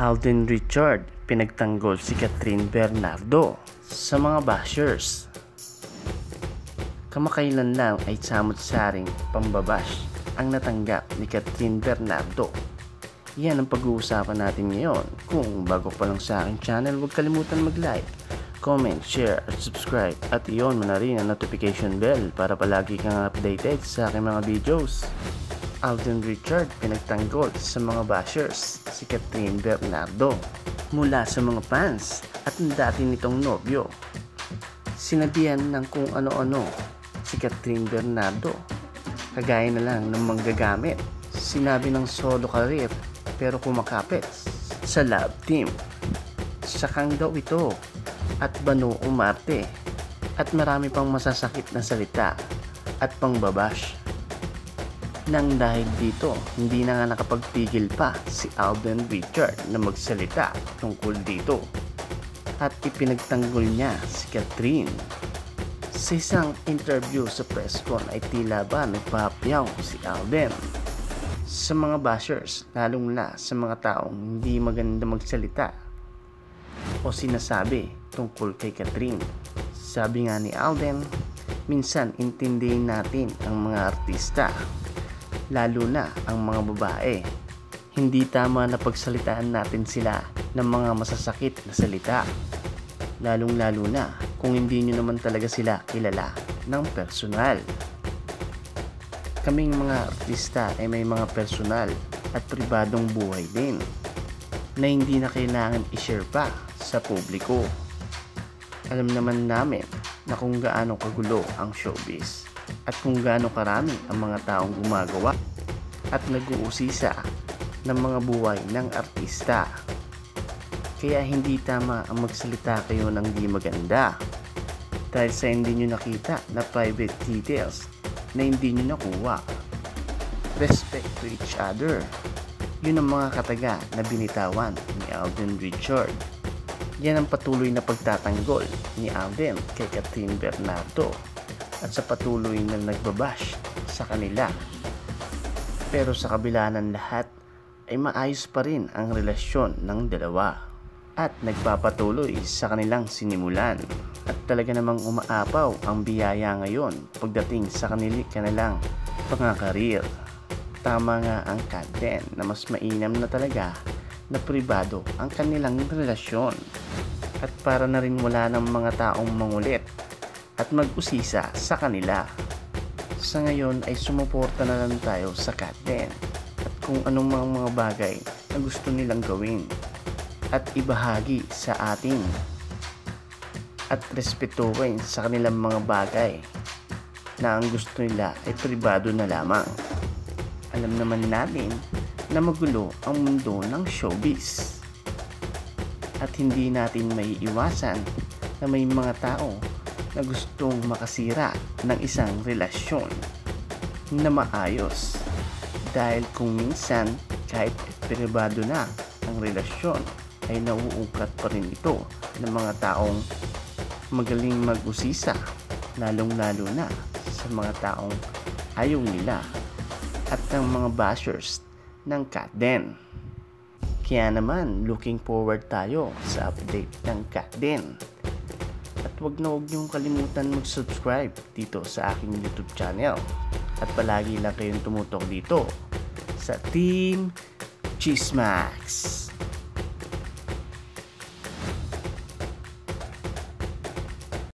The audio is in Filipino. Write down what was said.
Alden Richard pinagtanggol si Catherine Bernardo sa mga bashers. Kamakailan lang ay samot-saring pambabash ang natanggap ni Catherine Bernardo. Yan ang pag-uusapan natin ngayon. Kung bago pa lang sa aking channel, huwag kalimutan mag-like, comment, share at subscribe, at i-on mo na rin ang notification bell para palagi kang updated sa aking mga videos. Alden Richard pinagtanggol sa mga bashers si Catherine Bernardo mula sa mga fans at ang dati nitong nobyo. Sinabihan ng kung ano-ano si Catherine Bernardo, kagaya na lang ng manggagamit. Sinabi ng solo career pero kumakapit sa love team. Sakang daw ito at bano umarte at marami pang masasakit na salita at pangbabash. Nang dahil dito, hindi na nga nakapagpigil pa si Alden Richard na magsalita tungkol dito at ipinagtanggol niya si Catherine. Sa isang interview sa press con ay tila ba nagpapyaw si Alden sa mga bashers, lalong na sa mga taong hindi maganda magsalita o sinasabi tungkol kay Catherine. Sabi nga ni Alden, minsan intindihin natin ang mga artista, lalo na ang mga babae. Hindi tama na pagsalitaan natin sila ng mga masasakit na salita, lalong-lalo na kung hindi nyo naman talaga sila kilala ng personal. Kaming mga artista ay may mga personal at pribadong buhay din na hindi na kailangan i-share pa sa publiko. Alam naman namin na kung gaano kagulo ang showbiz at kung gaano karami ang mga taong gumagawa at nag-uusisa ng mga buhay ng artista. Kaya hindi tama ang magsalita kayo ng di maganda dahil sa hindi nyo nakita na private details na hindi nyo nakuha. Respect to each other. Yun ang mga kataga na binitawan ni Alden Richard. Yan ang patuloy na pagtatanggol ni Alden kay Catherine Bernardo at sa patuloy na nagbabash sa kanila. Pero sa kabila ng lahat ay maayos pa rin ang relasyon ng dalawa at nagpapatuloy sa kanilang sinimulan at talaga namang umaapaw ang biyaya ngayon pagdating sa kanilang pangakarir. Tama nga ang content na mas mainam na talaga na pribado ang kanilang relasyon at para na rin wala ng mga taong mangulit at mag-usisa sa kanila. Sa ngayon ay sumuporta na lang tayo sa content at kung anong mga bagay na gusto nilang gawin at ibahagi sa atin at respetuhin sa kanilang mga bagay na ang gusto nila ay pribado na lamang. Alam naman natin na magulo ang mundo ng showbiz at hindi natin may iwasan na may mga tao na gustong makasira ng isang relasyon na maayos dahil kung minsan kahit pribado na ang relasyon ay nauungkat pa rin ito ng mga taong magaling mag-usisa, lalong-lalo na sa mga taong ayaw nila at ng mga bashers ng Catden. Kaya naman, looking forward tayo sa update ng Catden. At huwag niyong kalimutan mag-subscribe dito sa aking YouTube channel. At palagi lang kayong tumutok dito sa Team Chismax.